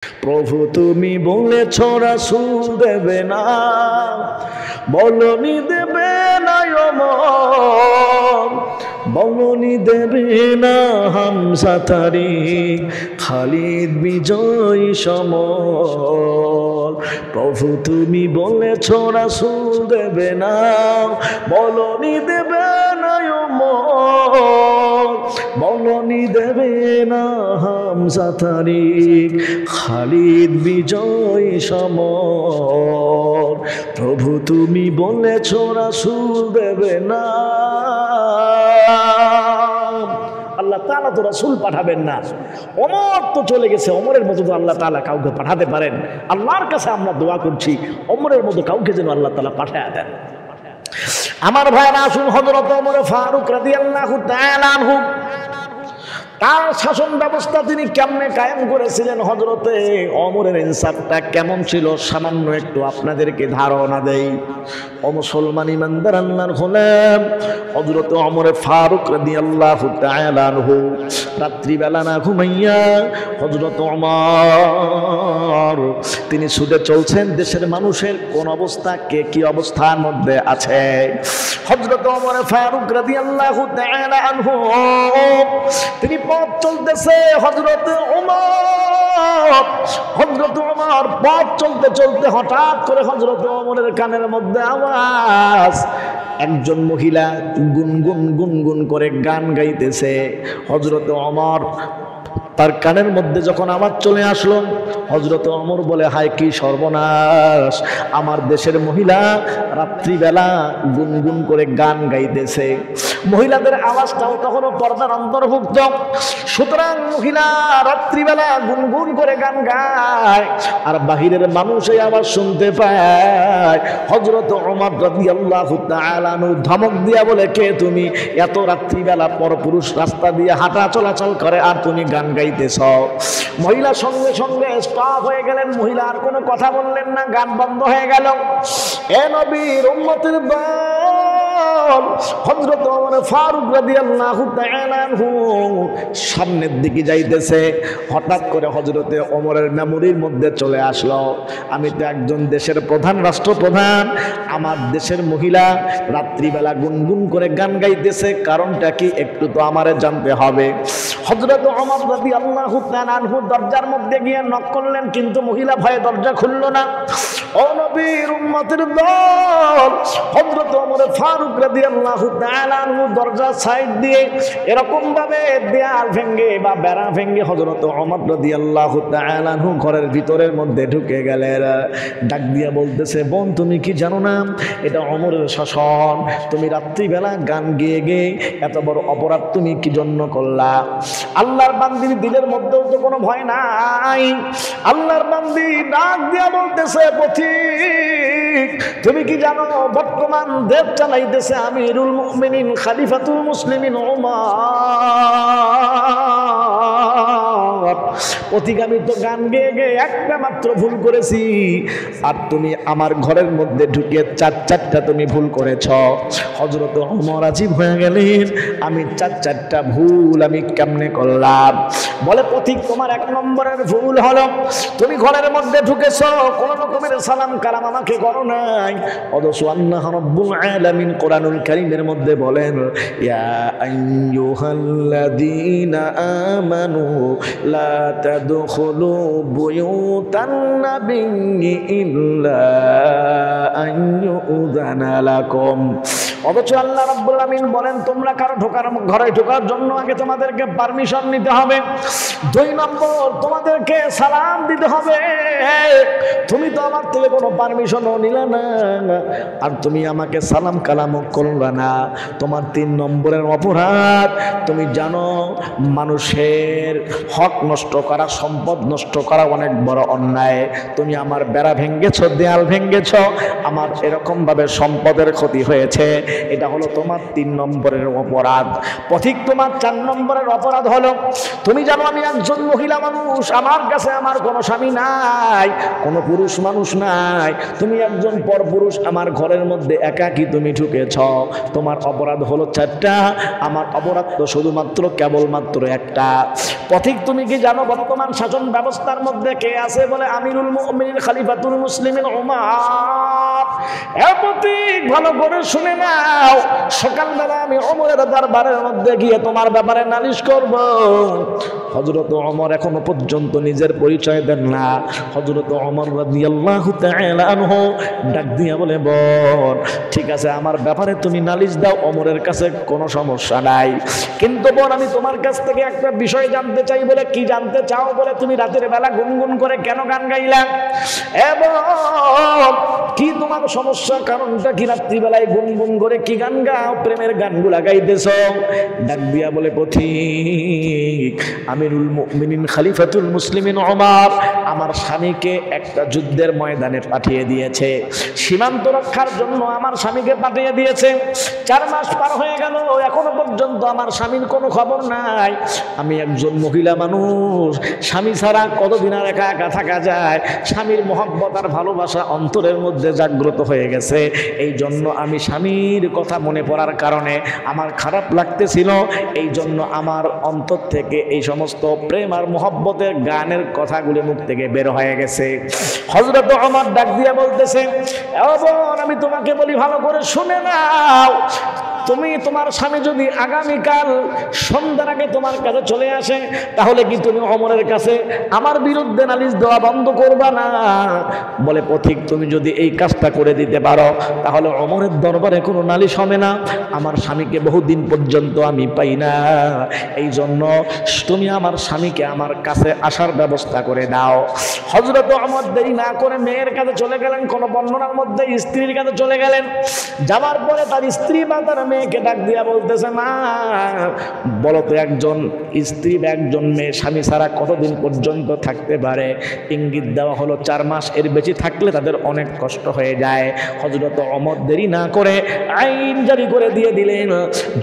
প্রভু তুমি বলেছ রাসূল দেবে না, বলনি দেবে না ওমর, বলনি দেবে না হামজা তারিক, খালিদ বিজয় সমর। প্রভু তুমি বলেছ রাসূল দেবে না, বলনি দেবে না ওমর, বলনি দেবে না হামজা তারিক, খালিদ বিজয় সমর। প্রভু তুমি বলেছ রাসূল দেবে না। আল্লাহ তাআলা তো রাসূল পাঠাবেন না, ওমর তো চলে গেছে, ওমরের মতো তো আল্লাহ তাআলা কাউকে পাঠাতে পারেন। আল্লাহর কাছে আমরা দোয়া করছি ওমরের মতো কাউকে যেন আল্লাহ তাআলা পাঠায় দেন। আমার ভাইরা আসুন, হযরত ওমর ফারুক রাদিয়াল্লাহু তাআলা আনহু তার শাসন ব্যবস্থা তিনি কেমনে কায়েম করেছিলেন, হযরতে ওমরের ইনসাফটা কেমন ছিল সামান্য একটু আপনাদেরকে ধারণা দেই। ও মুসলমান ইমানদার আল্লাহর গোলাম, হযরতে ওমর ফারুক রাদিয়াল্লাহু তাআলা আনহু রাত্রিবেলা না ঘুমাইয়া হযরত ওমর তিনি ছুটে চলছেন দেশের মানুষের কোন অবস্থা, কে কি অবস্থার মধ্যে আছে। হযরত ওমর ফারুক রাদিয়াল্লাহু তাআলা আনহু তিনি পথ চলতেছে। হযরত ওমর পথ চলতে চলতে হঠাৎ করে হযরত ওমরের কানের মধ্যে আওয়াজ, একজন মহিলা গুনগুন গুনগুন করে গান গাইতেছে। হযরত ওমর তার কানের মধ্যে যখন আওয়াজ চলে আসলো, হযরত ওমর বলে, হায় কি সর্বনাশ, আমার দেশের মহিলা রাত্রিবেলা গুনগুন করে গান গাইতেছে। মহিলাদের আওয়াজটাও তখনও পর্দার অন্তর্ভুক্ত, সুতরাং মহিলা রাত্রিবেলা গুনগুন করে গান গায় আর বাহিরের মানুষ এই আওয়াজ শুনতে পায়। হযরত ওমর রাদিয়াল্লাহু তাআলা আনহু ধমক দিয়া বলে, কে তুমি? এত রাত্রিবেলা পরপুরুষ রাস্তা দিয়ে হাঁটা চলাচল করে আর তুমি গান গাইতেছ। মহিলা সঙ্গে সঙ্গে স্টপ হয়ে গেলেন, মহিলা আর কোনো কথা বললেন না, গান বন্ধ হয়ে গেল। এ নবীর উম্মতের দল, হযরত ওমর ফারুক রাদিয়াল্লাহু তাআলা আনহু সামনের দিকে যাইতেছে। হঠাৎ করে হযরতে ওমরের মেমোরির মধ্যে চলে আসলো, আমি তো একজন দেশের প্রধান, রাষ্ট্রপ্রধান, আমার দেশের মহিলা রাত্রিবেলা গুনগুন করে গান গাইতেছে, কারণটা কি একটু তো আমারে জানতে হবে। হযরত ওমর রাদিয়াল্লাহু তাআলা আনহু দরজার মধ্যে গিয়ে নক করলেন, কিন্তু মহিলা ভয়ে দরজা খুলল না। ও নবীর উম্মতের দল, হযরত ওমর ফারুক রাদিয়াল্লাহু তাআলা আনহু দরজা সাইড দিয়ে এরকম ভাবে দেয়াল ভেঙে বা বেড়া ভেঙে হযরত ওমর রাদিয়াল্লাহু তাআলা আনহু ঘরের ভিতরের মধ্যে ঢুকে গেলেন। ডাক দিয়া বলতেছে, বোন তুমি কি জানো না এটা ওমরের শাসন? তুমি রাত্রিবেলা গান গেয়ে গেয়ে এত বড় অপরাধ তুমি কি জন্য করলা? আল্লাহর বান্দির দিলের মধ্যেও তো কোনো ভয় নাই। আল্লাহর বান্দি ডাক দিয়া বলতেছে, পথিক তুমি কি জানো বর্তমান দেশ চালাইতেছে আমিরুল মুমিনিন খলিফাতুল মুসলিমিন ওমর। পথিক আমি তো গান গেয়ে গেয়ে একটা মাত্র ভুল করেছি, আর তুমি আমার ঘরের মধ্যে ঢুকিয়ে চারটা তুমি ভুল করেছ। হযরত ওমর আজিব হয়ে গেলেন, আমি চারটা ভুল আমি কেমনে করলাম? বলে, পথিক তোমার এক নম্বরের ভুল হলো তুমি ঘরের মধ্যে ঢুকেছ, কোন রকমের সালাম কালাম আমাকে করো নাই। অথচ আল্লাহ রাব্বুল আলামিন কোরআনুল কারীমের মধ্যে বলেন, ইয়া আইয়ুহাল্লাযীনা আমানু লা তাদখুলু বুয়ুতান নাবিয়্যি ইল্লা আন ইউযানা লাকুম। অথচ আল্লাহ রাব্বুল আলামিন বলেন, তোমরা কারো ঘরে ঢোকার জন্য আগে তোমাদেরকে পারমিশন নিতে হবে। 2 নম্বর, তোমাদেরকে সালাম দিতে হবে। তুমি তো আমার থেকে কোনো পারমিশনও নিলে না, আর তুমি আমাকে সালাম কালামও করলে না। তোমার 3 নম্বরের অপরাধ, তুমি জানো মানুষের হক নষ্ট করা, সম্পদ নষ্ট করা অনেক বড় অন্যায়। তুমি আমার বেড়া ভেঙ্গেছ, দেয়াল ভেঙ্গেছ, আমার এরকম ভাবে সম্পদের ক্ষতি হয়েছে, এটা হলো তোমার 3 নম্বরের অপরাধ। পথিক তোমার 4 নম্বরের অপরাধ হলো, তুমি জানো আমি একজন মহিলা মানুষ, আমার কাছে আমার কোনো স্বামী নাই, কোনো পুরুষ মানুষ নাই, তুমি একজন পরপুরুষ, আমার ঘরের মধ্যে একাকী তুমি ঢুকেছ, তোমার অপরাধ হলো 4টা, আমার অপরাধ তো শুধুমাত্র কেবলমাত্র একটা। পথিক তুমি কি জানো এখনো বর্তমান শাসন ব্যবস্থার মধ্যে কে আছে বলে আমিরুল মুমিনিন খলিফাতুল মুসলিমিন ওমর। প্রতীক ভালো করে শুনে নাও, সকালবেলা আমি ওমরের দরবারের মধ্যে গিয়ে তোমার ব্যাপারে নালিশ করব। হযরত ওমর এখনো পর্যন্ত নিজের পরিচয় দেন না। হযরত ওমর রাদিয়াল্লাহু তাআলা আনহু ডাক দিয়া বলে, বল ঠিক আছে আমার ব্যাপারে তুমি নালিশ দাও, ওমরের কাছে কোনো সমস্যা নাই, কিন্তু বোন আমি তোমার কাছ থেকে একটা বিষয় জানতে চাই। বলে কি জানতে চাও? বলে তুমি রাতের বেলা গুনগুন করে কেন গান গাইলা, এবং কি তোমার সমস্যা, কারণটা কি? রাত্রিবেলায় গুনগুন করে কি গান গাও, প্রেমের গানগুলা গাইতেছ? ডাক দিয়া বলে, পথিক আমিরুল মুমিনিন খলিফাতুল মুসলিমিন ওমর আমার স্বামীকে একটা যুদ্ধের ময়দানে পাঠিয়ে দিয়েছে, সীমান্ত রক্ষার জন্য আমার স্বামীকে পাঠিয়ে দিয়েছে। 4 মাস পার হয়ে গেল, এখনো পর্যন্ত আমার স্বামীর কোনো খবর নাই। আমি একজন মহিলা মানুষ, স্বামী ছাড়া কতদিন আর একা একা থাকা যায়? স্বামীর মহব্বত আর ভালোবাসা অন্তরের মধ্যে জাগ্রত হয়ে গেছে। এই জন্য আমি স্বামীর কথা মনে পড়ার কারণে আমার খারাপ লাগতেছিল, এই জন্য আমার অন্তর থেকে এই সমস্ত প্রেম আর মহব্বতের গানের কথাগুলি মুখ থেকে বের হয়ে গেছে। হযরত ওমর ডাক দিয়ে বলতেছে, ও বোন আমি তোমাকে বলি ভালো করে শুনে নাও, তুমি তোমার স্বামী যদি আগামীকাল সন্ধ্যার আগে তোমার কাছে চলে আসে, তাহলে কি তুমি ওমরের কাছে আমার বিরুদ্ধে নালিশ দেওয়া বন্ধ করবা না? বলে, পথিক তুমি যদি এই কাজটা করে দিতে পারো তাহলে ওমরের দরবারে কোনো নালিশ হবে না। আমার স্বামীকে বহুদিন পর্যন্ত আমি পাই না, এই জন্য তুমি আমার স্বামীকে আমার কাছে আসার ব্যবস্থা করে দাও। হযরত ওমর দেরি না করে মেয়ের কাছে চলে গেলেন, কোন বর্ণনার মধ্যে স্ত্রীর কাছে চলে গেলেন। যাওয়ার পরে তার স্ত্রী বা তার মেয়েকে ডাক দিয়া বলতেছে, মা বলো তো একজন স্ত্রী বা একজন মেয়ে স্বামী ছাড়া কতদিন পর্যন্ত থাকতে পারে? ইঙ্গিত দেওয়া হলো 4 মাস, এর বেশি থাকলে তাদের অনেক কষ্ট হয়ে যায়। হযরত ওমর দেরি না করে আইন জারি করে দিয়ে দিলেন,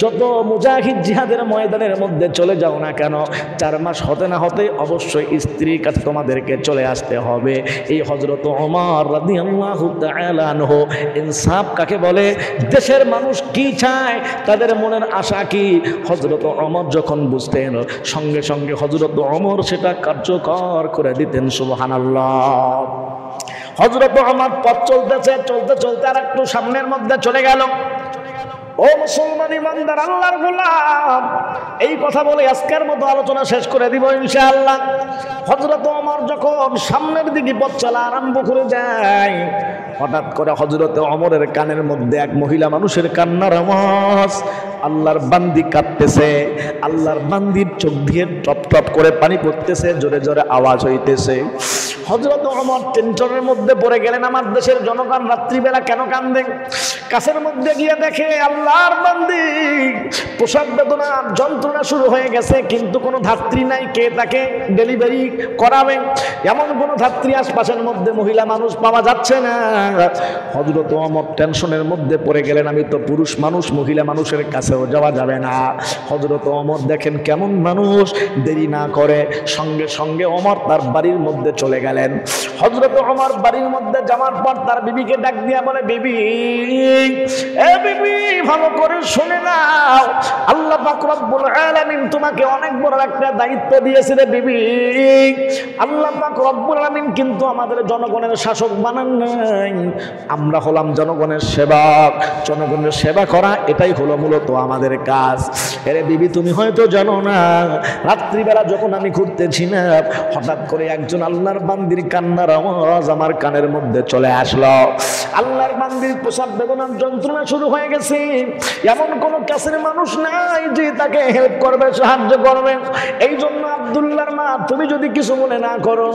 যত মুজাহিদ জিহাদের ময়দানের মধ্যে চলে যাও না কেন 4 মাস হতে না হতে অবশ্যই স্ত্রীর কাছে তোমাদেরকে চলে আসতে হবে। এই হযরত ওমর রাদিয়াল্লাহু তাআলা আনহু ইনসাফ কাকে বলে, দেশের মানুষ কি চায়, তাদের মনের আশা কি, হযরত ওমর যখন বুঝতেন সঙ্গে সঙ্গে হযরত ওমর সেটা কার্যকর করে দিতেন। সুবহানাল্লাহ। হযরত ওমর পথ চলতেছে, চলতে চলতে আর একটু সামনের মধ্যে চলে গেল। ও মুসলমান ইমানদার আল্লাহর গোলাম, এই কথা বলে আজকের মতো আলোচনা শেষ করে দিব ইনশাআল্লাহ। হযরত ওমর যখন সামনের দিকে পথ চলা আরম্ভ করে যায়, হঠাৎ করে হযরত ওমরের কানের মধ্যে এক মহিলা মানুষের কান্নার আওয়াজ। আল্লাহর বান্দি কাঁদতেছে, আল্লাহর বান্দির চোখ দিয়ে টপ টপ করে পানি পড়তেছে, জোরে জোরে আওয়াজ হইতেছে। হযরত ওমর টেনশনের মধ্যে পড়ে গেলেন, আমার দেশের জনগণ রাত্রিবেলা কেন কান্দে? কাছের মধ্যে গিয়ে দেখে আল্লাহর বান্দি প্রসব বেদনা যন্ত্রণা শুরু হয়ে গেছে, কিন্তু কোনো ধাত্রী নাই, কে তাকে ডেলিভারি করাবে এমন কোনো ধাত্রী আশপাশের মধ্যে মহিলা মানুষ পাওয়া যাচ্ছে না। হযরত ওমর টেনশনের মধ্যে পড়ে গেলেন, আমি তো পুরুষ মানুষ, মহিলা মানুষের কাছেও যাওয়া যাবে না। হযরত ওমর দেখেন কেমন মানুষ, দেরি না করে সঙ্গে সঙ্গে ওমর তার বাড়ির মধ্যে চলে গেলেন। হযরত ওমর বাড়ির মধ্যে যাওয়ার পর তার বিবিকে ডাক দিয়া বলে, বিবি এ বিবি ভালো করে শুনে নাও, আল্লাহ পাক রব্বুল আলামিন তোমাকে অনেক বড় একটা দায়িত্ব দিয়েছে রে বিবি। আল্লাহ পাক রব্বুল আলামিন কিন্তু আমাদের জনগণের শাসক বানান নাই, আমরা হলাম জনগণের সেবক। জনগণের সেবা করা এটাই হলো মূলত আমাদের কাজ। আরে বিবি তুমি হয়তো জানো না, রাত্রিবেলা যখন আমি ঘুরতেছি না, হঠাৎ করে একজন আল্লাহর বান্দির কান্নার আওয়াজ আমার কানের মধ্যে চলে আসলো। আল্লাহর বান্দির প্রসাদ বেদনার যন্ত্রণা শুরু হয়ে গেছে, এমন কোন কাছের মানুষ নাই যে তাকে হেল্প করবে, সাহায্য করবে। এই জন্য আব্দুল্লাহর মা তুমি যদি কিছু মনে না করো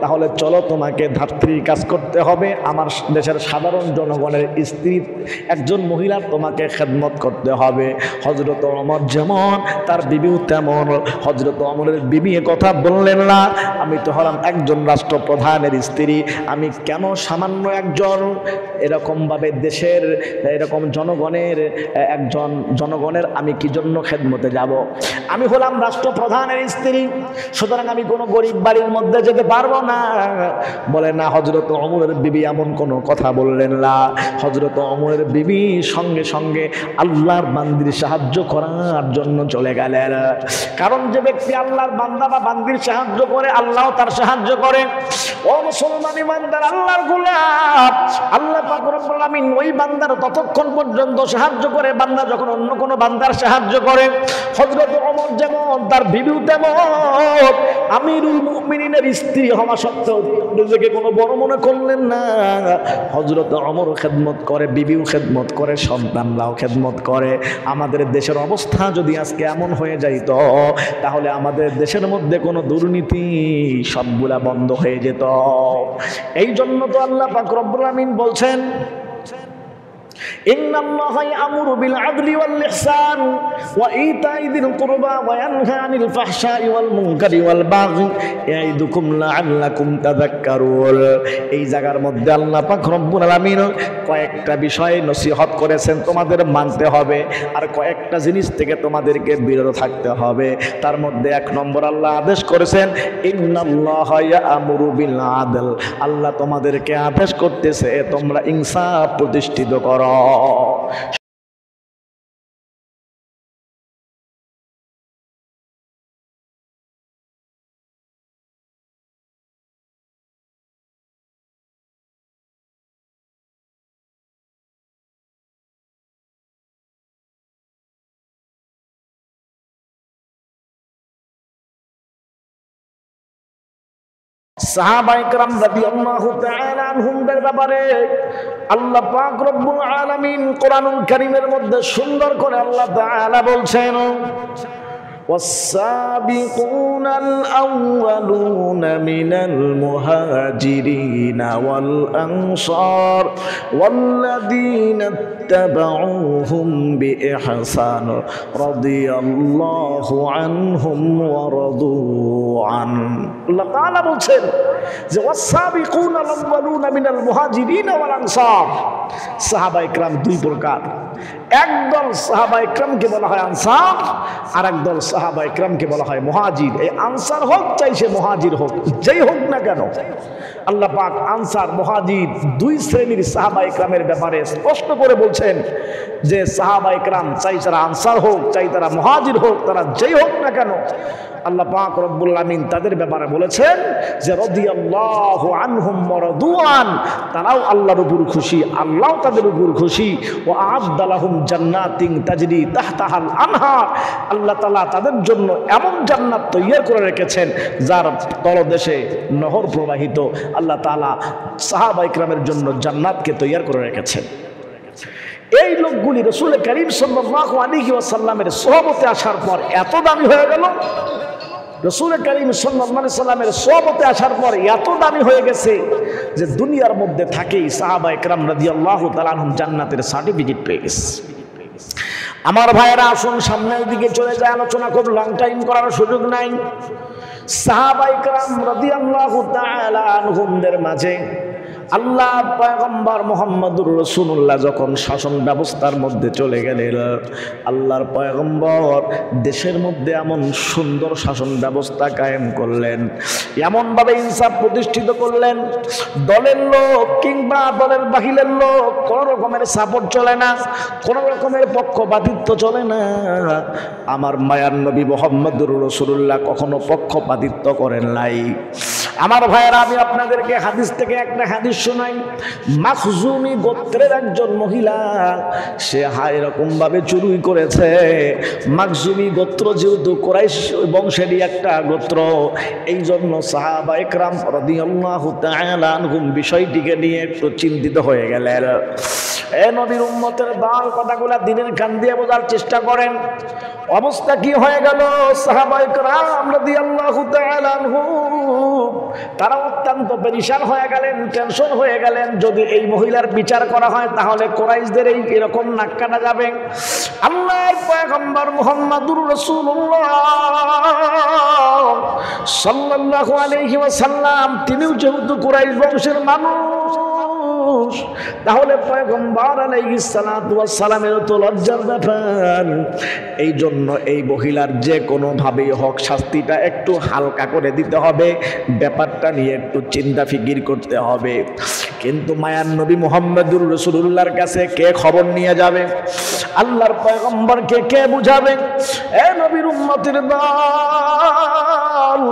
তাহলে চলো তোমাকে ধাত্রীর কাজ করতে হবে, আমার দেশের সাধারণ জনগণের স্ত্রী একজন মহিলার তোমাকে খেদমত করতে হবে। হযরত ওমর যেমন তার বিবিও তেমন। হযরত ওমরের বিবি এ কথা বললেন না, আমি তো হলাম একজন রাষ্ট্রপ্রধানের স্ত্রী, আমি কেন সামান্য একজন এরকম ভাবে দেশের দেশের এরকম জনগণের আমি কি জন্য খেদমতে যাব? আমি হলাম রাষ্ট্রপ্রধানের স্ত্রী, সুতরাং আমি কোনো গরিব বাড়ির মধ্যে যেতে পারবো না। বলে না, হযরত ওমরের বিবি এমন কোনো কথা বললেন না। হযরত ওমরের বিবি সঙ্গে সঙ্গে আল্লাহর বান্দির সাহায্য করার জন্য চলে গেলেন। কারণ যে ব্যক্তি আল্লাহর বান্দা বা বান্দির সাহায্য করে, আল্লাহও তার সাহায্য করে। ও মুসলমান ইমানদার, আল্লাহর গোলাম, আল্লাহ পাক রব্বুল আমিন ওই বান্দার ততক্ষণ পর্যন্ত সাহায্য করে, বান্দা যখন অন্য কোনো বান্দার সাহায্য করে। হযরত ওমর যেমন, তার বিবিও তেমন। আমিরুল মুমিনিনের স্ত্রী হওয়া সত্ত্বেও নিজেকে কোনো বড় মনে করলেন না। হযরত ওমরও খেদমত করে, বিবিও খেদমত করে, সন্তানরাও খেদমত করে। আমাদের দেশের অবস্থা যদি আজকে এমন হয়ে যাইত, তাহলে আমাদের দেশের মধ্যে কোনো দুর্নীতি সবগুলা বন্ধ হয়ে যেত। এই জন্য তো আল্লাহ পাক রব্বুল আমিন বলছেন, ইন্নাল্লাহা ইয়া'মুরু বিল আদলি ওয়াল ইহসান ওয়া ইতাই যিল কুরবা ওয়া ইয়ানহা আনিল ফাহশাই ওয়াল মুনকারি ওয়াল বাগই ইয়াইদুকুম লাআল্লাকুম তাযাক্কারুন। এই জায়গার মধ্যে আল্লাহ পাক রব্বুল আলামিন কয়েকটা বিষয় নসিহত করেছেন, তোমাদের মানতে হবে, আর কয়েকটা জিনিস থেকে তোমাদেরকে বিরত থাকতে হবে। তার মধ্যে এক নম্বর আল্লাহ আদেশ করেছেন, ইন্নাল্লাহা ইয়া'মুরু বিল আদল, আল্লাহ তোমাদেরকে আদেশ করতেছে তোমরা ইনসাফ প্রতিষ্ঠিত করো। সাহাবায়ে কেরাম রাদিয়াল্লাহু তাআলা আনহুমদের ব্যাপারে আল্লাহ পাক রব্বুল আলামিন কোরআনুল কারীমের মধ্যে সুন্দর করে আল্লাহ তাআলা বলছেন, والسابقون الأولون من المهاجرين والأنصار والذين اتبعوهم بإحسان رضي الله عنهم ورضوا عنه। আল্লাহ তাআলা বলছেন যে والسابقون الأولون من المهاجرين والأنصار, সাহাবায়ে কেরাম দুই প্রকার। একদল সাহাবায়ে কেরামকে বলা হয় আনসার, আর একদল সাহাবায়ে কেরামকে বলা হয় মুহাজির। এই আনসার হোক চাই সে মুহাজির হোক, যেই হোক না কেন, আল্লাহ পাক আনসার মুহাজির দুই শ্রেণীর সাহাবায়ে কেরামের ব্যাপারে স্পষ্ট করে বলছেন যে সাহাবায়ে কেরাম চাই তারা আনসার হোক চাই তারা মুহাজির হোক, তারা যেই হোক না কেন, আল্লাহ পাক রব্বুল আমিন তাদের ব্যাপারে বলেছেন যে রাদিয়াল্লাহু আনহুম ওয়া রাদু আন, তারাও আল্লাহর উপর খুশি, আল্লাহ তাদের উপর খুশি। ওয়া আ'আদ্দা লাহুম জান্নাতিন তাজরি তাহতাহাল আনহার, আল্লাহ তাআলা তাদের জন্য এমন জান্নাত তৈরি করে রেখেছেন যার তলদেশে নহর প্রবাহিত। আল্লাহ তাআলা সাহাবায়ে কেরামের জন্য জান্নাতকে তৈরি করে রেখেছেন। এই লোকগুলি রাসূল করিম সাল্লাল্লাহু আলাইহি ওয়াসাল্লামের সোহবতে আসার পর এত দামি হয়ে গেল, রাসূল করিম সাল্লাল্লাহু আলাইহি ওয়াসাল্লামের সোহবতে আসার পর এত দামি হয়ে গেছে যে দুনিয়ার মধ্যে থাকেই সাহাবায়ে কেরাম রাদিয়াল্লাহু তাআলা আনহুম জান্নাতের সার্টিফিকেট পেয়ে গেছে। আমার ভাইয়েরা আসুন সামনের দিকে চলে যায়, আলোচনা খুব লং টাইম করার সুযোগ নাই। সাহাবায়ে কেরাম রাদিয়াল্লাহু তাআলা আনহুমদের মাঝে আল্লাহ পয়গম্বর মুহাম্মদুর রাসূলুল্লাহ যখন শাসন ব্যবস্থার মধ্যে চলে গেলেন, আল্লাহর পয়গম্বর দেশের মধ্যে এমন সুন্দর শাসন ব্যবস্থা কায়েম করলেন, এমনভাবে ইনসাফ প্রতিষ্ঠিত করলেন, দলের লোক কিংবা দলের বাহিরের লোক কোনো রকমের সাপোর্ট চলে না, কোনো রকমের পক্ষপাতিত্ব চলে না। আমার মায়ার নবী মুহাম্মদুর রাসূলুল্লাহ কখনো পক্ষপাতিত্ব করেন নাই। আমার ভাইয়েরা, আমি আপনাদেরকে হাদিস থেকে একটা হাদিস শোনাই। মাখজুমি গোত্রের একজন মহিলা, সে এরকম ভাবে চুরি করেছে। মাখজুমি গোত্র যেহেতু কুরাইশ বংশেরই একটা গোত্র, এই জন্য সাহাবায়ে কেরাম রাদিয়াল্লাহু তাআলা আনহুম বিষয়টিকে নিয়ে একটু চিন্তিত হয়ে গেলেন। এ নবীর উম্মতের দল, কথাগুলা দিনের কান দিয়ে বোঝার চেষ্টা করেন। অবস্থা কি হয়ে গেল? সাহাবায়ে কেরাম রাদিয়াল্লাহু তাআলা আনহুম তারা অত্যন্ত পেরেশান হয়ে গেলেন, টেনশন হয়ে গেলেন। যদি এই মহিলার বিচার করা হয় তাহলে কুরাইশদের এই এরকম নাক কাটা যাবে। আল্লাহর পয়গম্বর মুহাম্মদুর রাসূলুল্লাহ সাল্লাল্লাহু আলাইহি ওয়াসাল্লাম তিনিও যেহেতু কুরাইশ বংশের মানুষ, পুরুষ, তাহলে পয়গম্বর আলাইহিস সালাতু ওয়াস সালামের তো লজ্জার ব্যাপার। এই জন্য এই মহিলার যে কোনো ভাবেই হোক শাস্তিটা একটু হালকা করে দিতে হবে, ব্যাপারটা নিয়ে একটু চিন্তা ফিকির করতে হবে। কিন্তু মায়ার নবী মুহাম্মদুর রাসূলুল্লাহর কাছে কে খবর নিয়ে যাবে? আল্লাহর পয়গম্বরকে কে বুঝাবে? এ নবীর উম্মতের দল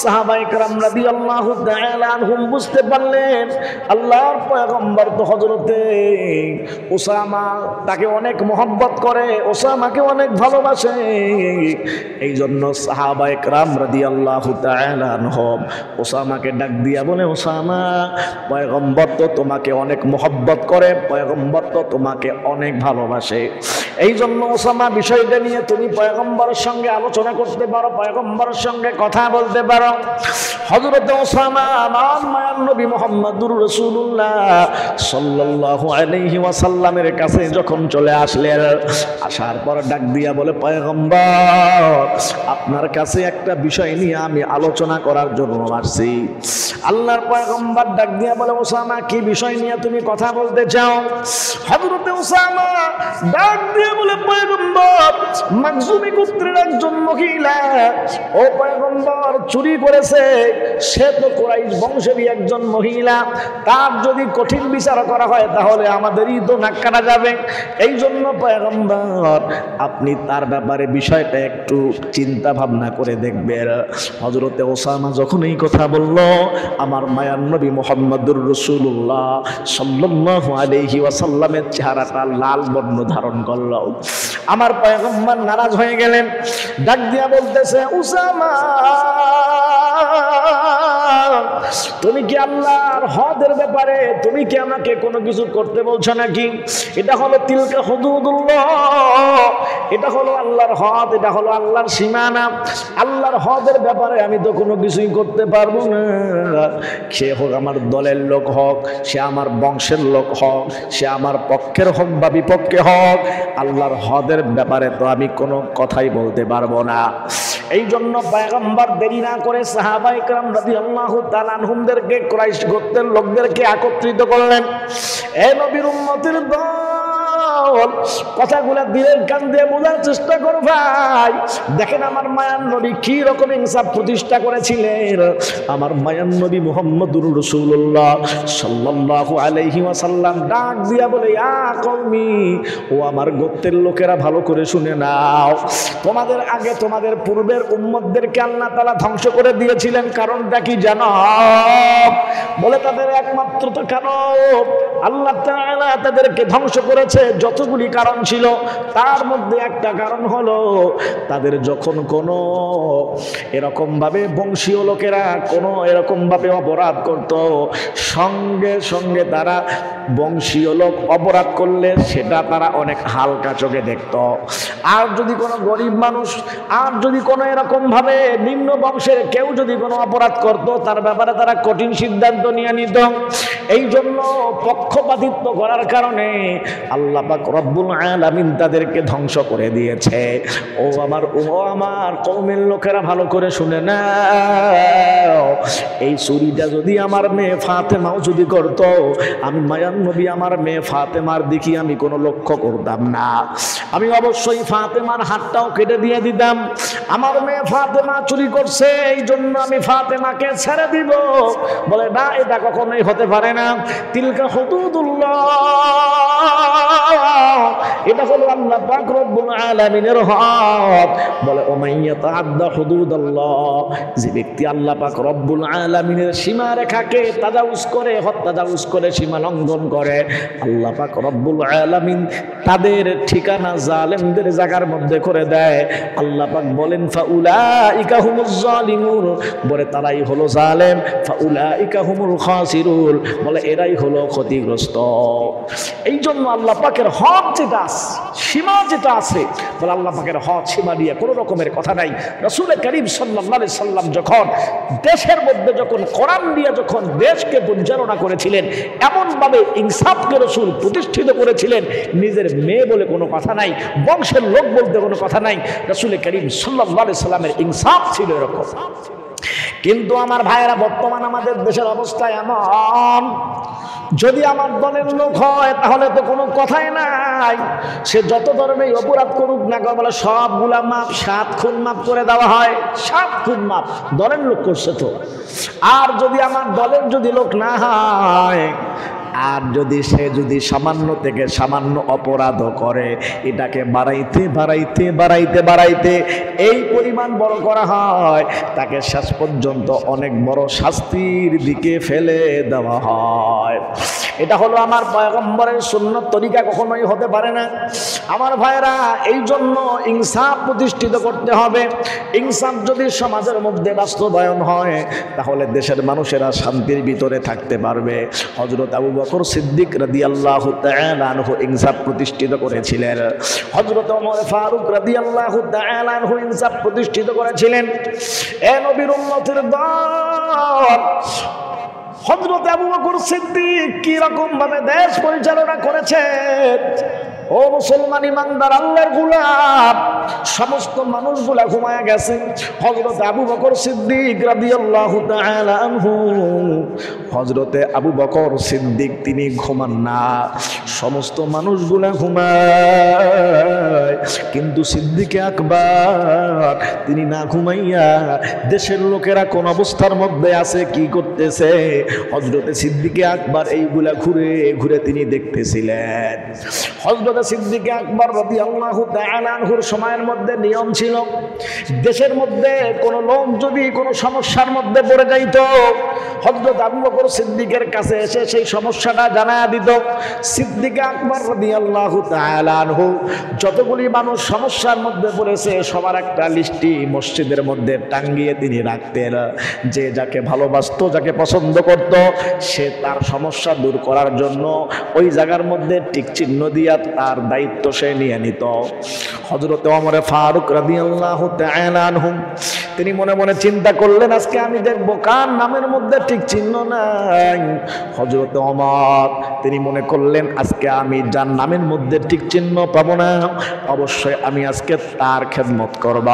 সাহাবায়ে কেরাম রাদিয়াল্লাহু তাআলা আনহুম বুঝতে পারলেন আল্লাহর পয়গম্বর তো হযরতে উসামা, তাকে অনেক মহব্বত করে, উসামাকে অনেক ভালোবাসে। এই জন্য সাহাবায়ে কেরাম রাদিয়াল্লাহু তাআলা আনহুম উসামাকে ডাক দিয়া বলে, উসামা, পয়গম্বর তো তোমাকে অনেক মহব্বত করে, পয়গম্বর তো তোমাকে অনেক ভালোবাসে। এই জন্য উসামা বিষয়টা নিয়ে তুমি পয়গম্বরের সঙ্গে আলোচনা করতে পারো, পয়গম্বরের সঙ্গে কথা বলতে পারো। হযরত উসামা আমার মায়ার নবী মুহাম্মদুর রাসূলুল্লাহ সাল্লাল্লাহু আলাইহি ওয়াসাল্লামের কাছে যখন চলে আসলেন, আসার পর ডাক দিয়া বলে, পয়গম্বর আপনার কাছে একটা বিষয় নিয়ে আমি আলোচনা করার জন্য আসছি। আল্লাহর পয়গম্বর ডাক দিয়া বলে, উসামা কি বিষয় নিয়ে তুমি কথা বলতে চাও? হযরত উসামা ডাক দিয়ে বলে, পয়গম্বর মাখজুমি গোত্রের একজন মহিলা ও পয়গম্বর চুরি করেছে, সে তো কুরাইশ বংশেরই একজন মহিলা, তার যদি কঠিন বিচার করা হয় তাহলে আমাদেরই তো নাক কাটা যাবে। এই জন্য পয়গম্বর আপনি তার ব্যাপারে বিষয়টা একটু চিন্তা ভাবনা করে দেখবেন। হযরতে ওসামা যখন এই কথা বলল, আমার মায়ার নবী মুহাম্মদুর রাসূলুল্লাহ সাল্লাল্লাহু আলাইহি ওয়াসাল্লামের চেহারাটা লাল বর্ণ ধারণ করল। আমার পয়গম্বর নারাজ হয়ে গেলেন, ডাক দিয়া বলতেছে, উসামা তুমি কি আল্লাহর হদের ব্যাপারে তুমি কি আমাকে কোনো কিছু করতে বলছো নাকি? এটা হলো তিলকা হুদুদুল্লাহ, এটা হলো আল্লাহর হদ, এটা হলো আল্লাহর সীমানা। আল্লাহর হদের ব্যাপারে আমি তো কোনো কিছুই করতে পারবো না। সে হোক আমার দলের লোক হোক, সে আমার বংশের লোক হোক, সে আমার পক্ষের হোক বা বিপক্ষে হোক, আল্লাহর হদের ব্যাপারে তো আমি কোনো কথাই বলতে পারবো না। এই জন্য পয়গম্বর দেরি না করে সাহাবায়ে কেরাম রাদিয়াল্লাহু তাআলা আনহুমদেরকে কুরাইশ গোত্রের লোকদেরকে একত্রিত করলেন। এ নবীর উম্মতের দল, কথাগুলা দিলের কান দিয়ে বোঝার চেষ্টা করো ভাই। দেখেন আমার মায়ার নবী কি রকম ইনসাফ প্রতিষ্ঠা করেছিলেন। আমার মায়ার নবী মুহাম্মদুর রাসূলুল্লাহ সাল্লাল্লাহু আলাইহি ওয়াসাল্লাম ডাক দিয়া বলে, ইয়া কওমি, ও আমার গোত্রের লোকেরা ভালো করে শুনে নাও, তোমাদের আগে তোমাদের পূর্বের উম্মতদেরকে আল্লাহ তাআলা ধ্বংস করে দিয়েছিলেন। কারণটা কি জানো? বলে তাদের একমাত্র তো কারণ আল্লাহ তাআলা তাদেরকে ধ্বংস করেছে যতগুলি কারণ ছিল, তার মধ্যে একটা কারণ হলো তাদের যখন কোনো এরকম ভাবে বংশীয় লোকেরা কোনো এরকম ভাবে অপরাধ করত, সঙ্গে সঙ্গে তারা বংশীয় লোক অপরাধ করলে সেটা তারা অনেক হালকা চোখে দেখত। আর যদি কোনো গরিব মানুষ, আর যদি কোনো এরকম ভাবে নিম্ন বংশের কেউ যদি কোনো অপরাধ করত, তার ব্যাপারে তারা কঠিন সিদ্ধান্ত নিয়ে নিত। এই জন্য পক্ষপাতিত্ব করার কারণে আল্লাহ পাক রব্বুল আলামিন তাদেরকে ধ্বংস করে দিয়েছে। ও আমার কওমের লোকেরা ভালো করে শুনে নাও, এই চুরিটা যদি আমার মেয়ে ফাতেমাও যদি করত, আমি মায়ার নবী আমার মেয়ে ফাতেমার দিকে আমি কোনো লক্ষ্য করতাম না, আমি অবশ্যই ফাতেমার হাতটাও কেটে দিয়ে দিতাম। আমার মেয়ে ফাতেমা চুরি করছে, এই জন্য আমি ফাতেমাকে ছেড়ে দিব। বলে না, এটা কখনোই হতে পারে না। তিলকা হুদুদুল্লাহ, এটা হলো আল্লাহ পাক রব্বুল আলামিনের হক। বলে ওমাইয়া তাআদ্দা হুদুদাল্লাহ, যে ব্যক্তি আল্লাহ পাক রব্বুল আলামিনের সীমা রেখাকে তাজাউজ করে, তাজাউজ করে, সীমা লঙ্ঘন করে, আল্লাহ পাক রব্বুল আলামিন তাদের ঠিকানা জালেমদের জায়গার মধ্যে করে দেয়। আল্লাহ পাক বলেন ফাউলাইকা হুমুজ জালিমুন, বলে তারাই হলো জালেম। ফাউলাইকা হুমুল খাসিরুন, বলে এরাই হলো ক্ষতিগ্রস্ত। এই জন্য আল্লাহ পাকের হক যেটা আছে, সীমা যেটা আছে, বলে আল্লাহ পাকের হক সীমা দিয়ে কোনো রকমের কথা নাই। রাসূল করিম সাল্লাল্লাহু আলাইহি সাল্লাম যখন দেশের মধ্যে যখন কোরআন দিয়ে যখন দেশকে পরিচালনা করেছিলেন, এমনভাবে ইনসাফকে রাসূল প্রতিষ্ঠিত করেছিলেন, নিজের মেয়ে বলে কোনো কথা নাই, বংশের লোক বলতে কোনো কথা নাই। রাসূল করিম সাল্লাল্লাহু আলাইহি সাল্লামের ইনসাফ ছিল এরকম। কিন্তু আমার ভাইয়েরা, বর্তমান আমাদের দেশের অবস্থা এমন, যদি আমার দলের লোক হয় তাহলে তো কোনো কথাই নাই, সে যত ধরনের অপরাধ করুক না কেন, বলে সবগুলা মাপ, 7 খুন মাপ করে দেওয়া হয়। 7 খুন মাপ, দলের লোক করছে তো। আর যদি আমার দলের যদি লোক না হয়, আর যদি সে যদি সামান্য থেকে সামান্য অপরাধ করে, এটাকে বাড়াইতে বাড়াইতে বাড়াইতে বাড়াইতে এই পরিমাণ বড় করা হয়, তাকে শেষ পর্যন্ত অনেক বড় শাস্তির দিকে ফেলে দেওয়া হয়। এটা হলো আমার পয়গম্বরের সুন্নত তরিকা, কখনোই হতে পারে না। আমার ভাইরা, এই জন্য ইনসাফ প্রতিষ্ঠিত করতে হবে। ইনসাফ যদি সমাজের মধ্যে বাস্তবায়ন হয়, তাহলে দেশের মানুষেরা শান্তির ভিতরে থাকতে পারবে। হযরত আবু বকর সিদ্দিক রাদিয়াল্লাহু তাআলা আনহু ইনসাফ প্রতিষ্ঠিত করেছিলেন। হযরত ওমর ফারুক রাদিয়াল্লাহু তাআলা আনহু ইনসাফ প্রতিষ্ঠিত করেছিলেন। এ নবীর উম্মতের দল, হযরত আবু বকর সিদ্দিক কি রকম ভাবে দেশ পরিচালনা করেছেন। ও মুসলমান ইমানদার আল্লাহর গোলাম, সমস্ত মানুষগুলা ঘুমায়া গেছে। হযরত আবু বকর সিদ্দিক রাদিয়াল্লাহু তাআলা আনহু, হযরতে আবু বকর সিদ্দিক তিনি ঘুমান না, সমস্ত মানুষগুলা ঘুমায়, কিন্তু সিদ্দিকে আকবার তিনি না ঘুমাইয়া দেশের লোকেরা কোন অবস্থার মধ্যে আছে, কি করতেছে, হযরতে সিদ্দিকে আকবার এইগুলা ঘুরে ঘুরে তিনি দেখতেছিলেন। হযরতে সিদ্দিকে আকবর রাদিয়াল্লাহু তাআলা আনহুর সময়ের মধ্যে নিয়ম ছিল, দেশের মধ্যে কোন লোক যদি কোনো সমস্যার মধ্যে পড়ে যাইত, হযরত আবু বকর সিদ্দিকের কাছে এসে সেই সমস্যাটা জানায়া দিত। সিদ্দিকে আকবর রাদিয়াল্লাহু তাআলা আনহু যতগুলি মানুষ সমস্যার মধ্যে পড়েছে, সবার একটা লিস্টি মসজিদের মধ্যে টাঙ্গিয়ে তিনি রাখতেন। যে যাকে ভালোবাসতো, যাকে পছন্দ করত, সে তার সমস্যা দূর করার জন্য ওই জায়গার মধ্যে টিক চিহ্ন দিয়া তার দায়িত্ব সে নিয়ে নিত। হযরত ওমর ফারুক রাদিয়াল্লাহু তাআলা আনহু তিনি মনে মনে চিন্তা করলেন, আজকে আমি দেখব কার নামের মধ্যে ঠিক চিহ্ন নাই। হযরত ওমর তিনি মনে করলেন, আজকে আমি যার নামের মধ্যে ঠিক চিহ্ন পাবো না, অবশ্যই আমি আজকে তার খেদমত করব।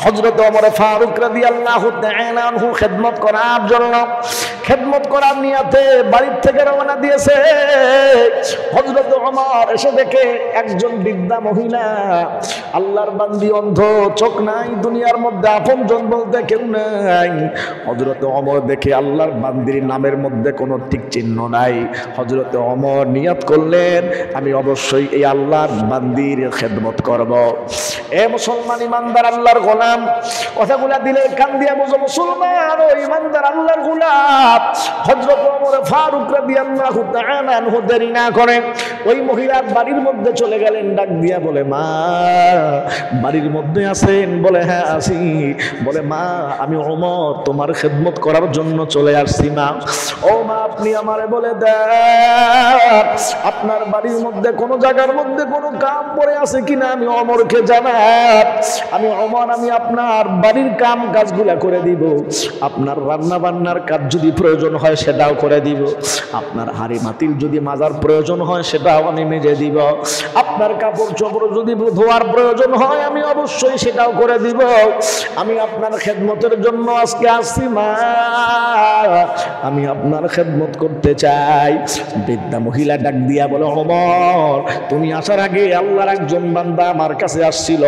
হযরত ওমর ফারুক রাদিয়াল্লাহু তাআলা আনহু খেদমত করার জন্য, খেদমত করার নিয়তে বাড়ির থেকে রওনা দিয়েছে। হযরত ওমর এসে দেখে একজন বৃদ্ধা মহিলা, আল্লাহর বান্দি, অন্ধ, চোখ নাই, দুনিয়ার মধ্যে আপনজন বলতে কেউ নাই। হযরত ওমর দেখে আল্লাহর বান্দির নামের মধ্যে কোনো ঠিক চিহ্ন নাই। হযরত ওমর নিয়ত করলেন, আমি অবশ্যই এই আল্লাহর বান্দির খেদমত করব। এ মুসলমান ইমানদার আল্লাহর গোলাম, কথাগুলা দিলে কান দিয়া বোঝো মুসলমান ও ইমানদার আল্লাহর গোলাম। হযরত ওমর ফারুক রাদিয়াল্লাহু তাআলা আনহু দেরি না করে ওই মহিলার বাড়ির মধ্যে চলে গেলেন। ডাক দিয়া বলে, মা বাড়ির মধ্যে আছেন? বলে, হ্যাঁ আছি। বলে, মা আমি ওমর তোমার খেদমত করার জন্য চলে আসছি মা। ও মা, আপনি আমারে বলে দেন আপনার বাড়ির মধ্যে কোনো জায়গার মধ্যে কোনো কাম পড়ে আছে কিনা, আমি ওমরকে জানাব। আমি ওমর, আমি আপনার বাড়ির কাম কাজগুলা করে দিব। আপনার রান্না বান্নার কাজ যদি প্রয়োজন হয় সেটাও করে দিব। আপনার হাড়ি মাটির যদি মাজার প্রয়োজন হয় সেটাও আমি মেজে দিব। আপনার কাপড় চোপড় যদি ধোয়ার প্রয়োজন হয় আমি অবশ্যই সেটাও করে দিব। আমি আপনার খেদমতের জন্য আজকে আসছি মা, আমি আপনার খেদমত করতে চাই। বৃদ্ধা মহিলা ডাক দিয়া বলে, ওমর তুমি আসার আগে আল্লাহর একজন বান্দা আমার কাছে আসছিল,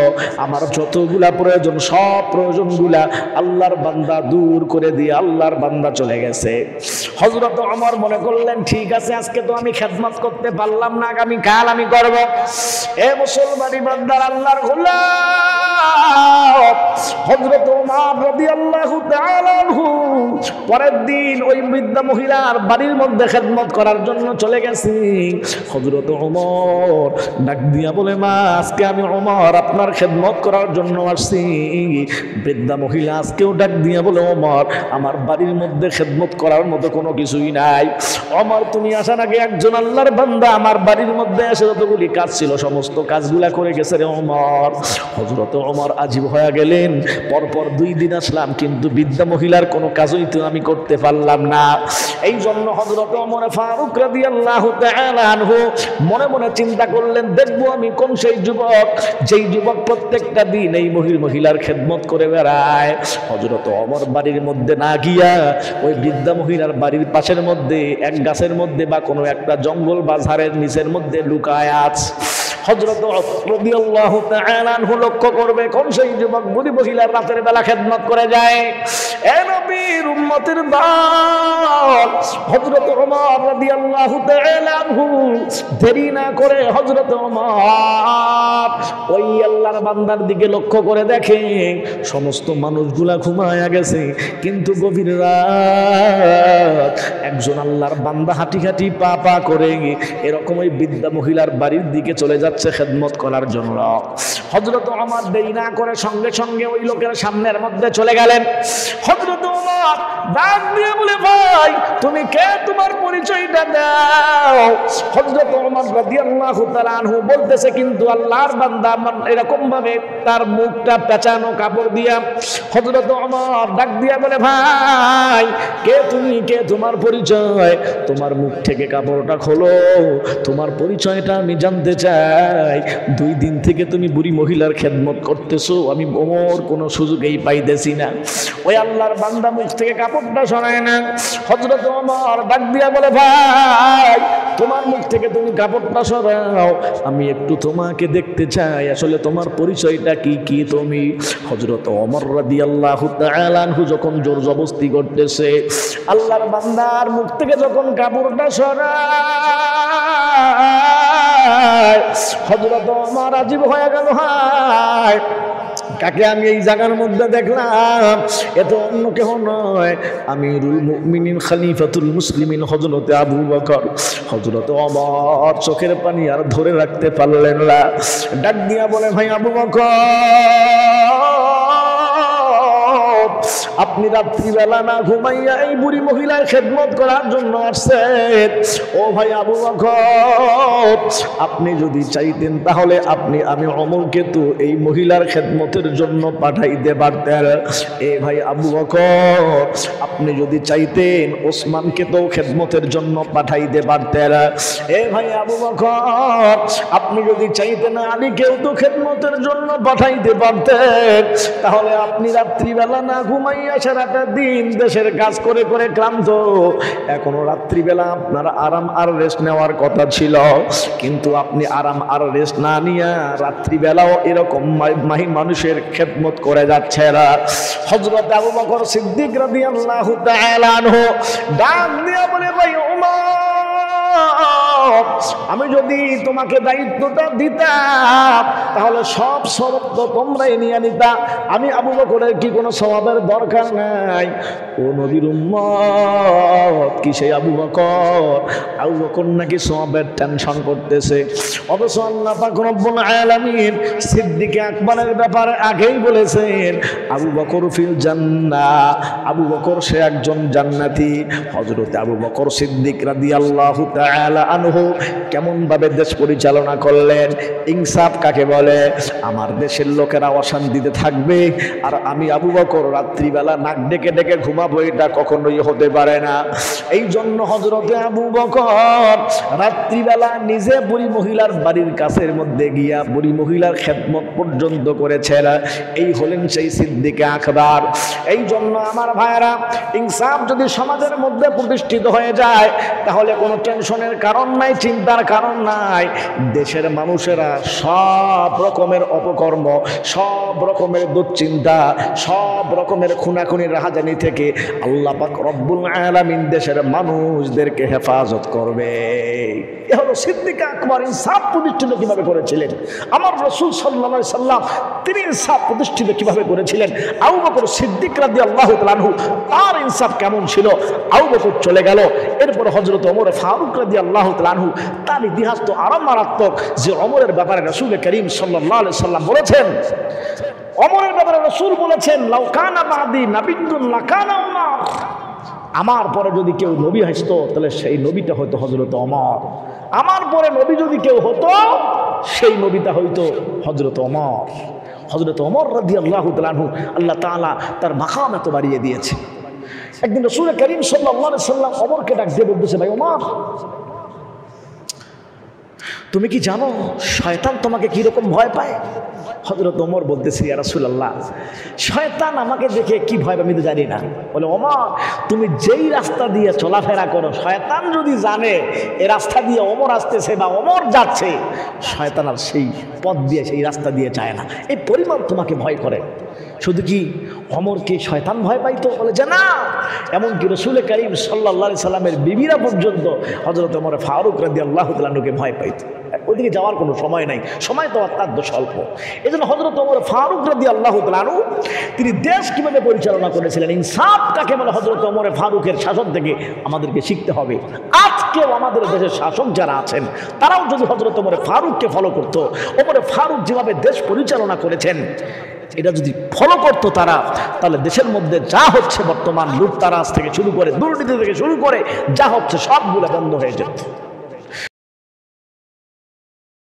আমার যতগুলা প্রয়োজন সব প্রয়োজনগুলা আল্লাহর বান্দা দূর করে দিয়ে আল্লাহর বান্দা চলে গেছে। হযরত ওমর মনে করলেন, ঠিক আছে আজকে তো আমি খেদমত করতে পারলাম না, আগামী কাল আমি করব। এ মুসলমান ইমানদার আল্লাহর গোলাম, হযরত ওমর রাদিয়াল্লাহু তাআলা আনহু পরের দিন ওই বৃদ্ধা মহিলার বাড়ির মধ্যে খেদমত করার জন্য চলে গেছি। হযরত ওমর ডাক দিয়া বলে, মা আজকে আমি ওমর আপনার খেদমত করার জন্য আসছি। বৃদ্ধা মহিলা আজকেও ডাক দিয়া বলে, ওমর আমার বাড়ির মধ্যে খেদমত করার মতো কোনো কিছুই নাই। ওমর তুমি আসার আগে একজন আল্লাহর বান্দা আমার বাড়ির মধ্যে এসে যতগুলি কাজ ছিল সমস্ত কাজগুলা করে গেছে রে ওমর। হযরত ওমর আজীব হয়ে গেলেন, পরপর 2 দিন আসলাম কিন্তু বৃদ্ধা মহিলার কোনো কাজই তো আমি করতে পারলাম না। এই জন্য হযরত ওমর ফারুক রাদিয়াল্লাহু তাআলা আনহু মনে মনে চিন্তা করলেন, দেখবো আমি কোন সেই যুবক যেই যুবক প্রত্যেকটা দিন এই মহিলার খেদমত করে বেড়ায়। হযরত ওমর বাড়ির মধ্যে না গিয়া ওই বৃদ্ধা মহিলার বাড়ির পাশের মধ্যে এক গাছের মধ্যে বা কোনো একটা জঙ্গল বা ঝাড়ের নিচের মধ্যে লুকায় আছে। হযরত রাদিয়াল্লাহু তাআলা আনহু লক্ষ্য করবে কোন সেই যুবক বুড়ি মহিলার রাতের বেলা খেদমত করে যায়। এ নবীর উম্মতের দল, হযরত ওমর রাদিয়াল্লাহু তাআলা আনহু দেরি না করে হযরত ওমর ওই আল্লাহর বান্দার দিকে লক্ষ্য করে দেখে সমস্ত মানুষগুলা ঘুমায়া গেছে, কিন্তু গভীর রাত একজন আল্লাহর বান্দা হাঁটি হাঁটি পা পা করে এরকম ওই বৃদ্ধা মহিলার বাড়ির দিকে চলে যাচ্ছে খেদমত করার জন্য। হযরত ওমর দেরি না করে সঙ্গে সঙ্গে ওই লোকের সামনের মধ্যে চলে গেলেন। হযরত ওমর ডাক দিয়ে বলে, ভাই তুমি কে, তোমার পরিচয়টা দাও। হযরত ওমর রাদিয়াল্লাহু তাআলা আনহু বলতেছে, কিন্তু আল্লাহর বান্দা এরকম ভাবে তার মুখটা পেঁচানো কাপড় দিয়া। হযরত ওমর ডাক দিয়া বলে, ভাই কে তুমি, কে তোমার পরিচয়, তোমার মুখ থেকে কাপড়টা খোলো, তোমার পরিচয়টা আমি জানতে চাই। 2 দিন থেকে তুমি বুড়ি মহিলার খেদমত করতেছো, আমি ওমর কোনো সুযোগেই পাইতেছি না। ওই আল্লাহর বান্দা মুখ থেকে কাপড়টা সরায় না। হযরত ওমর ডাক দিয়া বলে, ভাই তোমার মুখ থেকে তুমি কাপড়টা সরাও, আমি একটু তোমাকে দেখতে চাই, আসলে তোমার পরিচয়টা কি, কি তুমি। হযরত ওমর রাদিয়াল্লাহু তাআলা আনহু যখন জোর জবরদস্তি করতেছে, আল্লাহর বান্দার মুখ থেকে যখন কাপড়টা সরায়, হযরত ওমর আজীব হয়ে গেল, হায় কাকে আমি এই জায়গার মধ্যে দেখলাম, এ তো অন্য কেহ নয়, আমিরুল মুমিনিন খলিফাতুল মুসলিমিন হযরত আবু বকর। হযরত ওমর চোখের পানি আর ধরে রাখতে পারলেন না, ডাক দিয়া বলে, ভাই আবু বকর, আপনি রাত্রিবেলা না ঘুমাইয়া এই বুড়ি মহিলার খেদমত করার জন্য আসছেন। ও ভাই আবু বকর, আপনি যদি চাইতেন তাহলে আমি ওমরকে তো এই মহিলার খেদমতের জন্য পাঠাইতে পারতেন। এ ভাই আবু বকর, আপনি যদি চাইতেন ওসমানকে তো খেদমতের জন্য পাঠাইতে পারতেন। এ ভাই আবু বকর, আপনি যদি চাইতেন আলীকেও তো খেদমতের জন্য পাঠাইতে পারতেন। তাহলে আপনি রাত্রিবেলা না ঘুমাইয়া সারাটা দিন দেশের কাজ করে করে ক্লান্ত, এখনো রাত্রিবেলা আপনার আরাম আর রেস্ট নেওয়ার কথা ছিল, কিন্তু আপনি আরাম আর রেস্ট না নিয়ে রাত্রিবেলাও এরকম মানুষের খেদমত করে যাচ্ছে। হযরত আবু বকর সিদ্দিক রাদিয়াল্লাহু তাআলা আনহু ডাক দিয়া বলে, ভাই ওমর, আমি যদি তোমাকে দায়িত্বটা দিতাম তাহলে সব সওয়াব তো তোমরাই নিয়ে নিতা, আমি আবু বকরের কি কোনো সওয়াবের দরকার নাই। ও নবীর উম্মত, কি সেই আবু বকর নাকি সওয়াবের টেনশন করতেছে, অথচ আল্লাহ পাক রব্বুল আলামিন সিদ্দিক আকবরের ব্যাপারে আগেই বলেছেন, আবু বকর ফিল জান্নাহ, আবু বকর সে একজন জান্নাতি। হযরত আবু বকর সিদ্দিক রাদিয়াল্লাহু তাআলা আনহু কেমন ভাবে দেশ পরিচালনা করলেন। ইনসাফ কাকে বলে? আমার দেশের লোকেরা অশান্তিতে থাকবে আর আমি আবু বকর রাত্রিবেলা নাক ডেকে ডেকে ঘুমাবো, এটা কখনোই হতে পারে না। এই জন্য হযরত আবু বকর রাত্রিবেলা নিজে বুড়ি মহিলার বাড়ির কাছের মধ্যে গিয়া বুড়ি মহিলার খেদমত পর্যন্ত করেছেন। এই হলেন সেই সিদ্দিক আকবর। এই জন্য আমার ভাইরা, ইনসাফ যদি সমাজের মধ্যে প্রতিষ্ঠিত হয়ে যায় তাহলে কোনো টেনশনের কারণ নাই, চিন্তার কারণ নাই। দেশের মানুষেরা সব রকমের অপকর্ম, সব রকমের দুশ্চিন্তা, সব রকমের খুনাখুনি রাহাজানি থেকে আল্লাহ পাক রব্বুল আলামিন দেশের মানুষদেরকে হেফাজত করবে। এ হলো সিদ্দিক আকবর ইনসাফ প্রতিষ্ঠিত কিভাবে করেছিলেন। আমার রাসূল সাল্লাল্লাহু আলাইহি সাল্লাম তিনি ইনসাফ প্রতিষ্ঠিত কিভাবে করেছিলেন। আবু বকর সিদ্দিক রাদিয়াল্লাহু তাআলা আনহু তার ইনসাফ কেমন ছিল। আবু বকর চলে গেল, এরপর হযরত ওমর ফারুক রাদিয়াল্লাহু তাআলা আনহু, তার ইতিহাস তো আরো মারাত্মক, যে ওমরের ব্যাপারে রাসূল করিম সাল্লাল্লাহু আলাইহি সাল্লাম বলেছেন, ওমরের ব্যাপারে রাসূল বলেছেন, লাউ কানা বাদি নাবিয়্যুন লাকানা ওমর, আমার পরে যদি কেউ নবী আসতো তাহলে সেই নবীটা হয়তো হযরত ওমর। আমার পরে নবী যদি কেউ হতো সেই নবীটা হয়তো হযরত ওমর। হযরত ওমর রাদিয়াল্লাহু তাআলা আনহু আল্লাহ তাআলা তার মাকাম এত বাড়িয়ে দিয়েছে। একদিন রাসূল করিম সাল্লাল্লাহু আলাইহি সাল্লাম ওমরকে ডাক দিয়ে বলতেছে, ভাই ওমর, তুমি কি জানো শয়তান তোমাকে কিরকম ভয় পায়? হযরত ওমর বলতেছে, ইয়া রাসূলুল্লাহ, শয়তান আমাকে দেখে কি ভয় পায় আমি তো জানি না। বলে, ওমর, তুমি যেই রাস্তা দিয়ে চলাফেরা করো, শয়তান যদি জানে এই রাস্তা দিয়ে ওমর আসতেছে বা ওমর যাচ্ছে, শয়তান আর সেই পথ দিয়ে সেই রাস্তা দিয়ে যায় না, এই পরিমাণ তোমাকে ভয় করে। শুধু কি ওমরকে শয়তান ভয় পাইতো? বলে যে না, এমনকি রাসূল করিম সাল্লাল্লাহু আলাইহি সাল্লামের বিবিরা পর্যন্ত হযরত ওমর ফারুক রাদিয়াল্লাহু তাআলা আনহুকে ভয় পাইতো। ওইদিকে যাওয়ার কোনো সময় নাই, সময় তো অত্যন্ত স্বল্প। এই জন্য হযরত ওমর ফারুক রাদিয়াল্লাহু তাআলা আনহু তিনি দেশ কিভাবে পরিচালনা করেছিলেন, ইনসাফ কাকে বলে, হযরত ওমর ফারুকের শাসন থেকে আমাদেরকে শিখতে হবে। আজকেও আমাদের দেশের শাসক যারা আছেন তারাও যদি হযরত ওমর ফারুককে ফলো করতো, ওমর ফারুক যেভাবে দেশ পরিচালনা করেছেন এটা যদি ফলো করতো তারা, তাহলে দেশের মধ্যে যা হচ্ছে বর্তমান লুটতারাজ থেকে শুরু করে দুর্নীতি থেকে শুরু করে যা হচ্ছে সবগুলো বন্ধ হয়ে যেত।